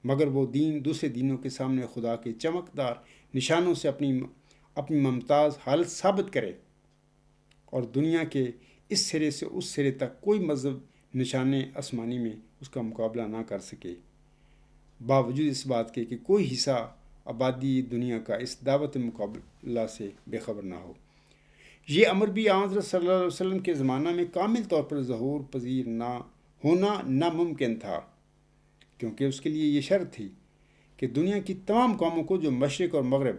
Speaker 1: مگر وہ دین دوسرے دینوں کے سامنے خدا کے چمکدار نشانوں سے اپنی ممتاز حالت ثابت کرے اور دنیا کے اس سرے سے اس سرے تک کوئی مذہب نشان آسمانی میں اس کا مقابلہ نہ کر سکے، باوجود اس بات کے کہ کوئی حصہ آبادی دنیا کا اس دعوت مقابلہ سے بے خبر نہ ہو۔ یہ امر بھی آن حضرت صلی اللہ علیہ وسلم کے زمانہ میں کامل طور پر ظہور پذیر نہ ہونا ناممکن تھا، کیونکہ اس کے لیے یہ شرط تھی کہ دنیا کی تمام قوموں کو جو مشرق اور مغرب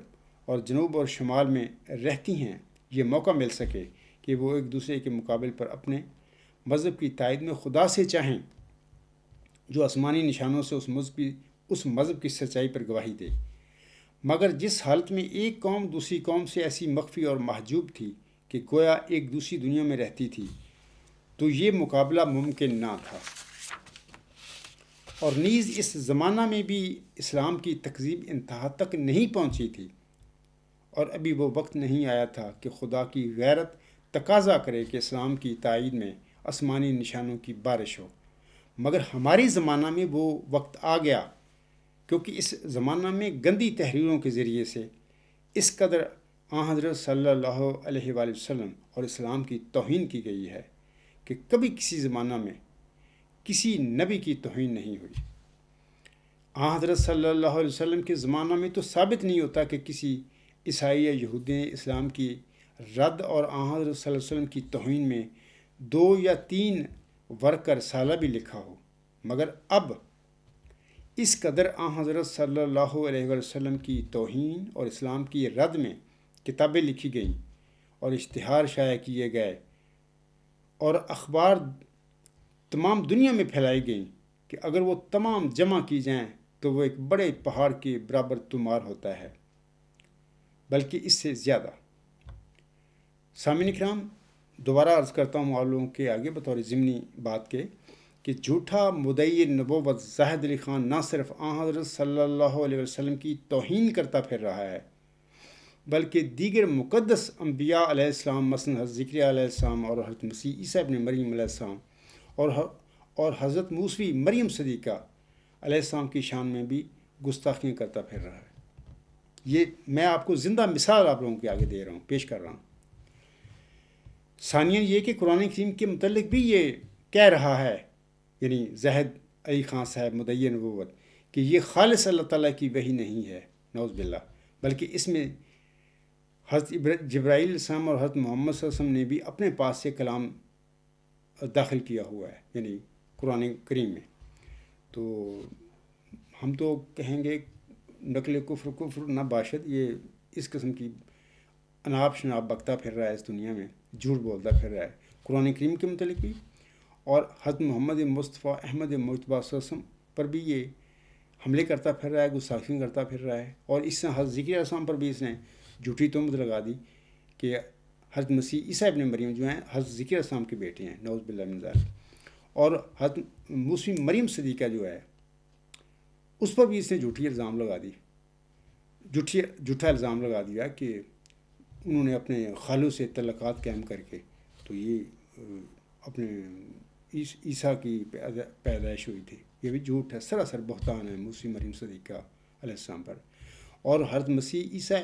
Speaker 1: اور جنوب اور شمال میں رہتی ہیں یہ موقع مل سکے کہ وہ ایک دوسرے کے مقابل پر اپنے مذہب کی تائید میں خدا سے چاہیں جو آسمانی نشانوں سے اس مذہب کی سچائی پر گواہی دے، مگر جس حالت میں ایک قوم دوسری قوم سے ایسی مخفی اور محجوب تھی کہ گویا ایک دوسری دنیا میں رہتی تھی، تو یہ مقابلہ ممکن نہ تھا۔ اور نیز اس زمانہ میں بھی اسلام کی تکذیب انتہا تک نہیں پہنچی تھی اور ابھی وہ وقت نہیں آیا تھا کہ خدا کی غیرت تقاضا کرے کہ اسلام کی تائید میں آسمانی نشانوں کی بارش ہو، مگر ہماری زمانہ میں وہ وقت آ گیا، کیونکہ اس زمانہ میں گندی تحریروں کے ذریعے سے اس قدر آن حضرت صلی اللہ علیہ وآلہ وسلم اور اسلام کی توہین کی گئی ہے کہ کبھی کسی زمانہ میں کسی نبی کی توہین نہیں ہوئی۔ آن حضرت صلی اللہ علیہ وسلم کے زمانہ میں تو ثابت نہیں ہوتا کہ کسی عیسائی یا یہودی نے اسلام کی رد اور آن حضرت صلی اللہ علیہ وسلم کی توہین میں 2 یا 3 ورق رسالہ بھی لکھا ہو، مگر اب اس قدر آن حضرت صلی اللہ علیہ وسلم کی توہین اور اسلام کی رد میں کتابیں لکھی گئیں اور اشتہار شائع کیے گئے اور اخبار تمام دنیا میں پھیلائی گئیں کہ اگر وہ تمام جمع کی جائیں تو وہ ایک بڑے پہاڑ کے برابر تمار ہوتا ہے، بلکہ اس سے زیادہ۔ سامعین کرام، دوبارہ عرض کرتا ہوں آپ لوگوں کے آگے بطور ضمنی بات کے کہ جھوٹا مدعی نبوت زاہد علی خان نہ صرف آن حضرت صلی اللہ علیہ وسلم کی توہین کرتا پھر رہا ہے، بلکہ دیگر مقدس انبیاء علیہ السلام مثلا حضرت زکریا علیہ السلام اور حضرت مسیح عیسیٰ ابن مریم علیہ السلام اور حضرت موسوی مریم صدیقہ علیہ السلام کی شان میں بھی گستاخیاں کرتا پھر رہا ہے۔ یہ میں آپ کو زندہ مثال آپ لوگوں کے آگے دے رہا ہوں، پیش کر رہا ہوں۔ ثانیاً یہ کہ قرآن کریم کے متعلق بھی یہ کہہ رہا ہے، یعنی زاہد علی خان صاحب مدعی نبوت، کہ یہ خالص اللہ تعالیٰ کی وحی نہیں ہے، نعوذ باللہ، بلکہ اس میں حضرت جبرائیل علیہ السلام اور حضرت محمد صلی اللہ علیہ وسلم نے بھی اپنے پاس سے کلام داخل کیا ہوا ہے، یعنی قرآن کریم میں۔ تو ہم تو کہیں گے نقل کفر نہ باشد، یہ اس قسم کی اناب شناب بکتا پھر رہا ہے اس دنیا میں، جھوٹ بولتا پھر رہا ہے قرآن کریم کے متعلق بھی، اور حضرت محمد مصطفیٰ احمد مجتبیٰ صلی اللہ علیہ وسلم پر بھی یہ حملے کرتا پھر رہا ہے، گستاخیاں کرتا پھر رہا ہے، اور اس سے حضرت زکریا علیہ السلام پر بھی اس نے جھوٹی تہمت لگا دی کہ حضرت مسیح عیسیٰ ابن مریم جو ہیں حضرت زکریا علیہ السلام کے بیٹے ہیں، نعوذ باللہ من ذالک، اور حضرت موسوی مریم صدیقہ جو ہے اس پر بھی اس نے جھوٹا الزام لگا دیا کہ انہوں نے اپنے خالوں سے تعلقات قائم کر کے تو یہ اپنے عیسیٰ کی پیدائش ہوئی تھی، یہ بھی جھوٹ ہے، سراسر بہتان ہے موسی مریم صدیقہ علیہ السلام پر، اور حضرت مسیح عیسیٰ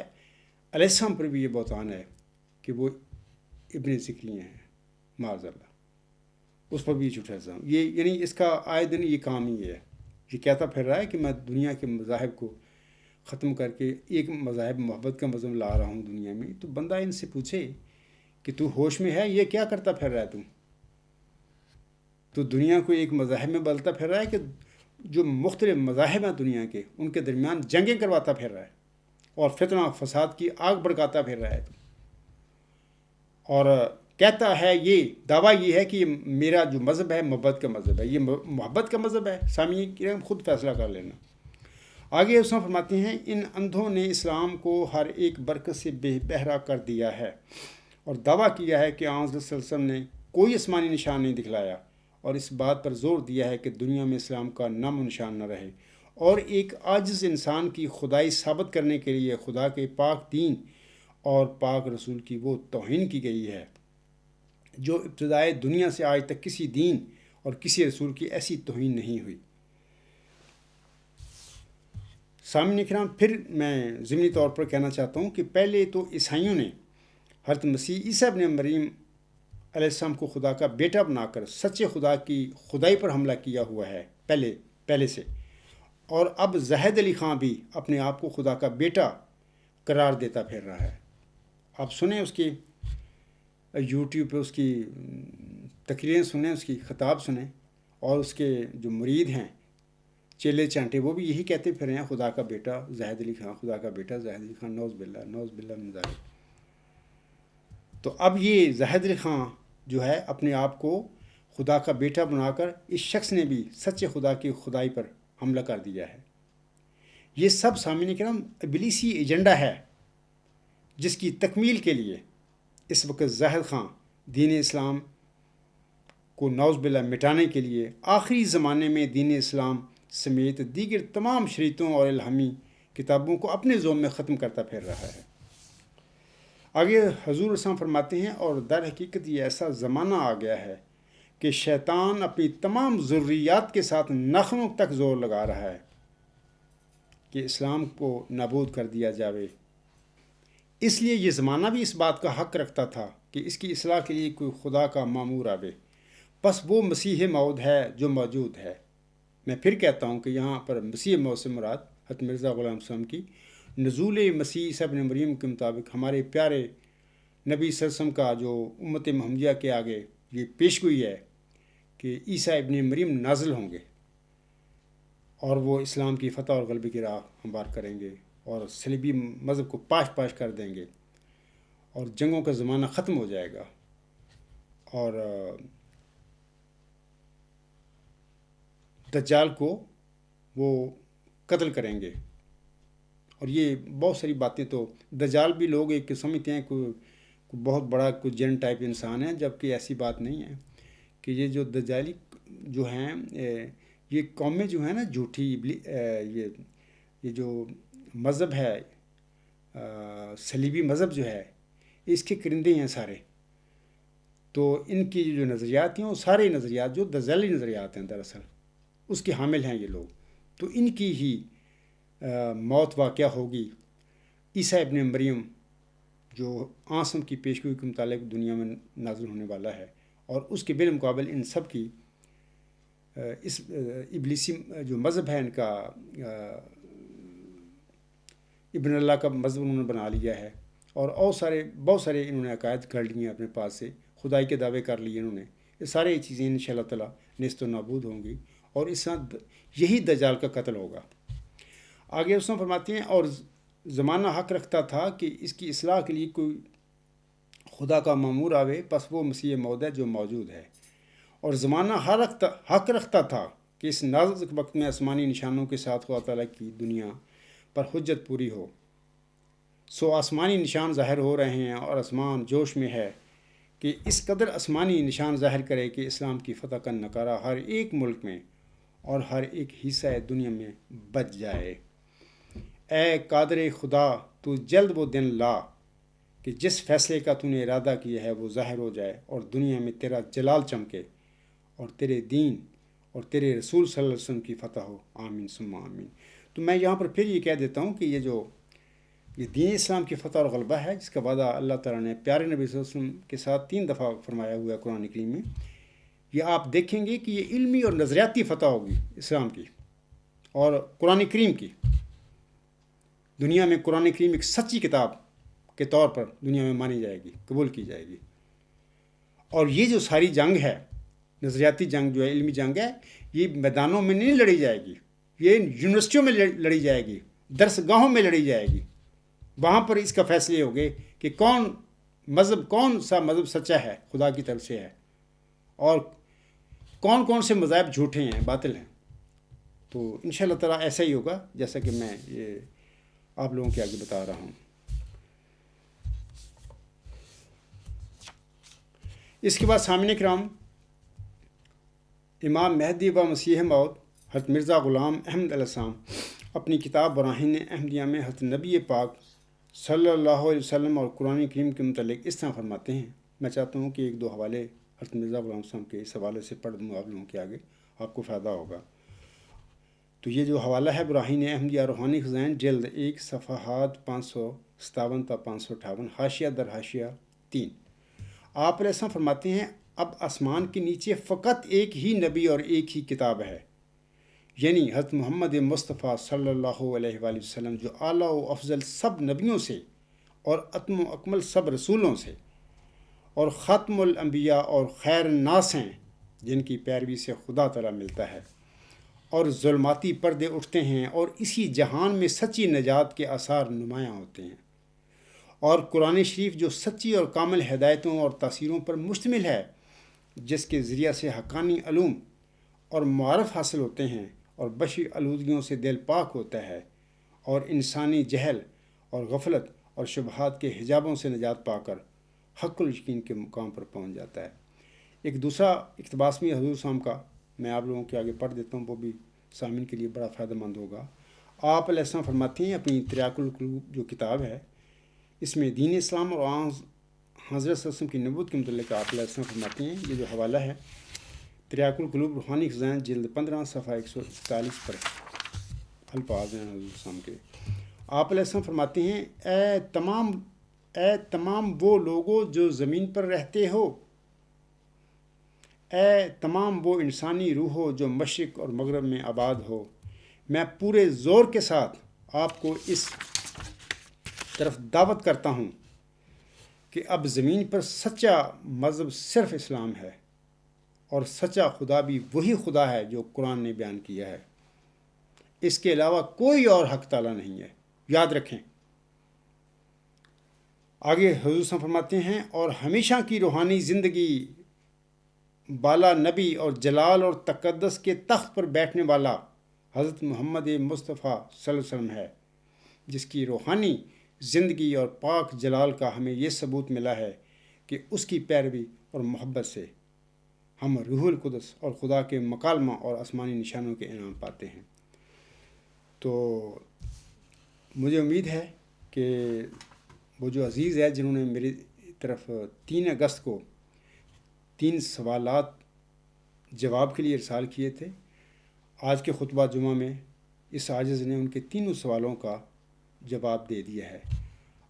Speaker 1: علیہ السلام پر بھی یہ بہتان ہے کہ وہ ابن ذکری ہیں، معاذ اللہ، اس پر بھی جھوٹا الزام، یہ یعنی اس کا آئے دن یہ کام ہی ہے، یہ کہتا پھر رہا ہے کہ میں دنیا کے مذاہب کو ختم کر کے ایک مذاہب محبت کا مذہب لا رہا ہوں دنیا میں. تو بندہ ان سے پوچھے کہ تو ہوش میں ہے، یہ کیا کرتا پھر رہا ہے تو دنیا کو ایک مذاہب میں بدلتا پھر رہا ہے کہ جو مختلف مذاہب ہیں دنیا کے ان کے درمیان جنگیں کرواتا پھر رہا ہے اور فتنہ فساد کی آگ بھڑکاتا پھر رہا ہے اور کہتا ہے، یہ دعویٰ یہ ہے کہ میرا جو مذہب ہے محبت کا مذہب ہے. یہ محبت کا مذہب ہے، سامعین کرام خود فیصلہ کر لینا. آگے اس میں فرماتے ہیں، ان اندھوں نے اسلام کو ہر ایک برکت سے بے بہرا کر دیا ہے اور دعویٰ کیا ہے کہ آن صلی اللہ علیہ وسلم نے کوئی آسمانی نشان نہیں دکھلایا، اور اس بات پر زور دیا ہے کہ دنیا میں اسلام کا نام و نشان نہ رہے، اور ایک عاجز انسان کی خدائی ثابت کرنے کے لیے خدا کے پاک دین اور پاک رسول کی وہ توہین کی گئی ہے جو ابتدائے دنیا سے آج تک کسی دین اور کسی رسول کی ایسی توہین نہیں ہوئی. سامعین کرام، پھر میں ضمنی طور پر کہنا چاہتا ہوں کہ پہلے تو عیسائیوں نے حضرت مسیح عیسیٰ ابن مریم علیہ السلام کو خدا کا بیٹا بنا کر سچے خدا کی خدائی پر حملہ کیا ہوا ہے پہلے سے، اور اب زاہد علی خان بھی اپنے آپ کو خدا کا بیٹا قرار دیتا پھر رہا ہے. آپ سنیں اس کی یوٹیوب پہ اس کی تقریریں سنیں، اس کی خطاب سنیں، اور اس کے جو مرید ہیں چیلے چانٹے وہ بھی یہی کہتے پھر ہیں، خدا کا بیٹا زاہد علی خان، خدا کا بیٹا زاہد علی خان، نعوذ باللہ من ذالک. تو اب یہ زاہد علی خان جو ہے اپنے آپ کو خدا کا بیٹا بنا کر اس شخص نے بھی سچے خدا کی خدائی پر حملہ کر دیا ہے. یہ سب سامعین کرام ابلیسی ایجنڈا ہے جس کی تکمیل کے لیے اس وقت زاہد خان دین اسلام کو نعوذ باللہ مٹانے کے لیے آخری زمانے میں دین اسلام سمیت دیگر تمام شریعتوں اور الہامی کتابوں کو اپنے زوم میں ختم کرتا پھر رہا ہے. آگے حضور اسلام فرماتے ہیں، اور در حقیقت یہ ایسا زمانہ آ گیا ہے کہ شیطان اپنی تمام ضروریات کے ساتھ ناخنوں تک زور لگا رہا ہے کہ اسلام کو نابود کر دیا جاوے. اس لیے یہ زمانہ بھی اس بات کا حق رکھتا تھا کہ اس کی اصلاح کے لیے کوئی خدا کا مامور آوے، بس وہ مسیح موعود ہے جو موجود ہے. میں پھر کہتا ہوں کہ یہاں پر مسیح موعود سے مراد حضرت مرزا غلام صاحب کی نزول مسیح عیسیٰ ابن مریم کے مطابق ہمارے پیارے نبی صلی اللہ علیہ وسلم کا جو امت محمدیہ کے آگے یہ پیشگوئی ہے کہ عیسیٰ ابن مریم نازل ہوں گے اور وہ اسلام کی فتح اور غلبے کی راہ ہموار کریں گے اور صلیبی مذہب کو پاش کر دیں گے اور جنگوں کا زمانہ ختم ہو جائے گا اور دجال کو وہ قتل کریں گے. اور یہ بہت ساری باتیں، تو دجال بھی لوگ ایک سمجھتے ہیں کوئی بہت بڑا کوئی جن ٹائپ انسان ہے، جبکہ ایسی بات نہیں ہے کہ یہ جو دجالی جو ہیں یہ قومیں جو ہیں نا جھوٹی، یہ جو مذہب ہے صلیبی مذہب جو ہے اس کے کرندے ہیں سارے. تو ان کی جو نظریات ہیں وہ سارے نظریات جو دجالی نظریات ہیں دراصل اس کے حامل ہیں یہ لوگ. تو ان کی ہی موت واقعہ ہوگی. عیسیٰ ابن مریم جو آسم کی پیشگوئی کے متعلق دنیا میں نازل ہونے والا ہے، اور اس کے بالمقابل ان سب کی اس ابلیسی جو مذہب ہے ان کا ابن اللہ کا مذہب انہوں نے بنا لیا ہے، اور بہت سارے انہوں نے عقائد کر لیے ہیں اپنے پاس سے، خدائی کے دعوے کر لیے انہوں نے. یہ سارے چیزیں انشاءاللہ تعالیٰ نیست و نابود ہوں گی اور اس طرح یہی دجال کا قتل ہوگا. آگے اس میں فرماتے ہیں، اور زمانہ حق رکھتا تھا کہ اس کی اصلاح کے لیے کوئی خدا کا مامور آوے، پس وہ مسیح موعود ہے جو موجود ہے. اور زمانہ حق رکھتا تھا کہ اس نازک وقت میں آسمانی نشانوں کے ساتھ خدا تعالیٰ کی دنیا پر حجت پوری ہو. سو آسمانی نشان ظاہر ہو رہے ہیں اور آسمان جوش میں ہے کہ اس قدر آسمانی نشان ظاہر کرے کہ اسلام کی فتح کا نکارہ ہر ایک ملک میں اور ہر ایک حصہ دنیا میں بچ جائے. اے قادر خدا، تو جلد وہ دن لا کہ جس فیصلے کا تو نے ارادہ کیا ہے وہ ظاہر ہو جائے اور دنیا میں تیرا جلال چمکے اور تیرے دین اور تیرے رسول صلی اللہ علیہ وسلم کی فتح ہو، آمین ثم آمین۔ تو میں یہاں پر پھر یہ کہہ دیتا ہوں کہ یہ دین اسلام کی فتح اور غلبہ ہے، جس کا وعدہ اللہ تعالیٰ نے پیارے نبی صلی اللہ علیہ وسلم کے ساتھ 3 دفعہ فرمایا ہوا ہے قرآن کریم میں۔ یہ آپ دیکھیں گے کہ یہ علمی اور نظریاتی فتح ہوگی اسلام کی اور قرآن کریم کی۔ دنیا میں قرآن کریم ایک سچی کتاب کے طور پر دنیا میں مانی جائے گی، قبول کی جائے گی۔ اور یہ جو ساری جنگ ہے، نظریاتی جنگ جو ہے، علمی جنگ ہے، یہ میدانوں میں نہیں لڑی جائے گی، یہ یونیورسٹیوں میں لڑی جائے گی، درس گاہوں میں لڑی جائے گی۔ وہاں پر اس کا فیصلے ہوگے کہ کون سا مذہب سچا ہے، خدا کی طرف سے ہے، اور کون سے مذاہب جھوٹے ہیں، باطل ہیں۔ تو انشاءاللہ تعالیٰ ایسا ہی ہوگا جیسا کہ میں یہ آپ لوگوں کے آگے بتا رہا ہوں۔ اس کے بعد سامعین کرام، امام مہدی و مسیح موعود حضرت مرزا غلام احمد علیہ السلام اپنی کتاب براہین احمدیہ میں حضرت نبی پاک صلی اللہ علیہ وسلم اور قرآن کریم کے متعلق اس طرح فرماتے ہیں۔ میں چاہتا ہوں کہ 1-2 حوالے حضرت مرزا غلام صاحب کے اس حوالے سے پڑھ دوں آپ لوگوں کے آگے، آپ کو فائدہ ہوگا۔ تو یہ جو حوالہ ہے براہین احمدیہ روحانی خزائن جلد 1 صفحات 557 تا 558، حاشیہ در حاشیہ 3۔ آپ علیہ السلام فرماتے ہیں، اب آسمان کے نیچے فقط ایک ہی نبی اور ایک ہی کتاب ہے، یعنی حضرت محمد مصطفیٰ صلی اللہ علیہ وآلہ وسلم، جو اعلیٰ و افضل سب نبیوں سے اور اتم و اکمل سب رسولوں سے اور ختم الانبیاء اور خیر الناس ہیں، جن کی پیروی سے خدا تعالیٰ ملتا ہے اور ظلماتی پردے اٹھتے ہیں اور اسی جہان میں سچی نجات کے آثار نمایاں ہوتے ہیں۔ اور قرآن شریف جو سچی اور کامل ہدایتوں اور تاثیروں پر مشتمل ہے، جس کے ذریعہ سے حقانی علوم اور معارف حاصل ہوتے ہیں اور بشری آلودگیوں سے دل پاک ہوتا ہے اور انسانی جہل اور غفلت اور شبہات کے حجابوں سے نجات پا کر حق الیقین کے مقام پر پہنچ جاتا ہے۔ ایک دوسرا اقتباس میں حضور صاحب کا میں آپ لوگوں کے آگے پڑھ دیتا ہوں، وہ بھی سامعین کے لیے بڑا فائدہ مند ہوگا۔ آپ علیہ السلام فرماتے ہیں، اپنی تریاق القلوب جو کتاب ہے، اس میں دین اسلام اور حضرت صلی اللہ علیہ وسلم کی نبوت کے متعلق آپ علیہ السلام فرماتے ہیں۔ یہ جو حوالہ ہے تریاق القلوب روحانی خزائن جلد 15 صفحہ 141 پر الفاظ ہیں حضور السلام کے۔ آپ علیہ السلام فرماتے ہیں، اے تمام وہ لوگوں جو زمین پر رہتے ہو، اے تمام وہ انسانی روح ہو جو مشرق اور مغرب میں آباد ہو، میں پورے زور کے ساتھ آپ کو اس طرف دعوت کرتا ہوں کہ اب زمین پر سچا مذہب صرف اسلام ہے، اور سچا خدا بھی وہی خدا ہے جو قرآن نے بیان کیا ہے۔ اس کے علاوہ کوئی اور حق تعالیٰ نہیں ہے، یاد رکھیں۔ آگے حضور صلی اللہ علیہ وسلم فرماتے ہیں، اور ہمیشہ کی روحانی زندگی بالا نبی اور جلال اور تقدس کے تخت پر بیٹھنے والا حضرت محمد مصطفیٰ صلی اللہ علیہ وسلم ہے، جس کی روحانی زندگی اور پاک جلال کا ہمیں یہ ثبوت ملا ہے کہ اس کی پیروی اور محبت سے ہم روح القدس اور خدا کے مکالمہ اور آسمانی نشانوں کے انعام پاتے ہیں۔ تو مجھے امید ہے کہ وہ جو عزیز ہے جنہوں نے میری طرف 3 اگست کو 3 سوالات جواب کے لیے ارسال کیے تھے، آج کے خطبہ جمعہ میں اس عاجز نے ان کے 3 سوالوں کا جواب دے دیا ہے۔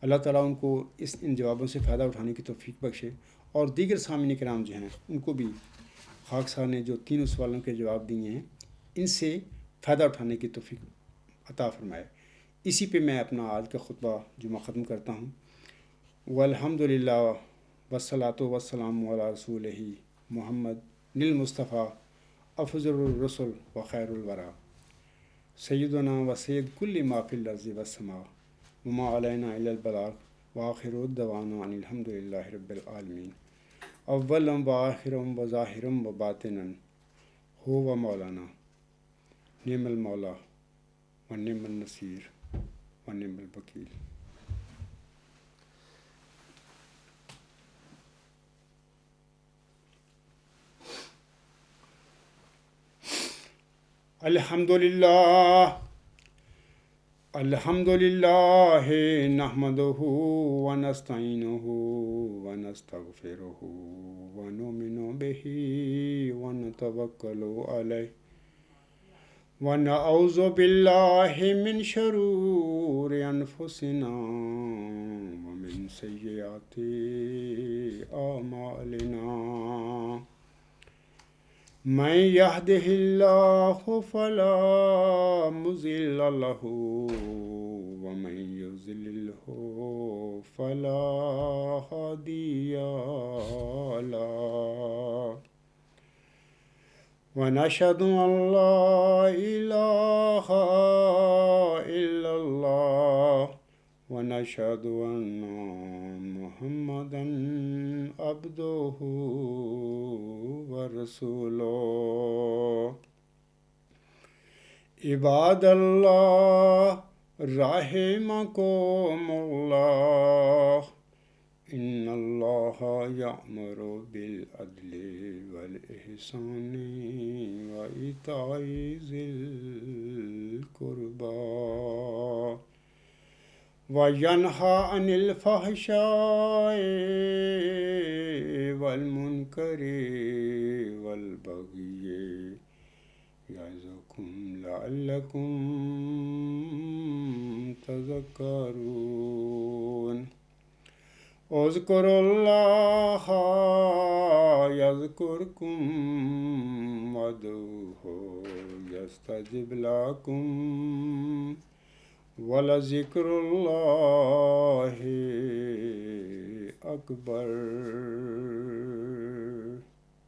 Speaker 1: اللہ تعالیٰ ان کو ان جوابوں سے فائدہ اٹھانے کی توفیق بخشے، اور دیگر سامعین کرام جو ہیں ان کو بھی خاک صاحب نے جو 3 سوالوں کے جواب دیے ہیں ان سے فائدہ اٹھانے کی توفیق عطا فرمائے۔ اسی پہ میں اپنا آج کا خطبہ جمعہ ختم کرتا ہوں۔ والحمدللہ والصلاۃ والسلام علی رسولہ محمد للمصطفیٰ افضل الرسل و خیر الورا سیدنا و سید کل ما فی الارض والسماء وما علینا الا البلاغ وآخر الدعوانا ان الحمد للہ رب العالمین اولا و آخرا و ظاہرا و باطنا ہو و مولانا نعم المولا و نعم النصیر و نعم الوکیل۔ الحمدللہ الحمد للہ نحمدہ ونستعینہ ونستغفرہ ونؤمن بہ ونتوکل علیہ ونعوذ باللہ من شرور انفسنا ومن سیئات اعمالنا من يهده الله فلا مضل له ومن يضلله فلا هادي له ونشهد أن لا إله إلا الله ونشهد أن محمدا عبده ورسوله عباد الله رحمكم الله إن الله يأمر بالعدل والإحسان وإيتاء ذي القربى وينهى عن الفحشاء والمنكر والبغي يعظكم لعلكم تذكرون اذكروا الله يذكركم وادعوه يستجب لكم ولذكر الله أكبر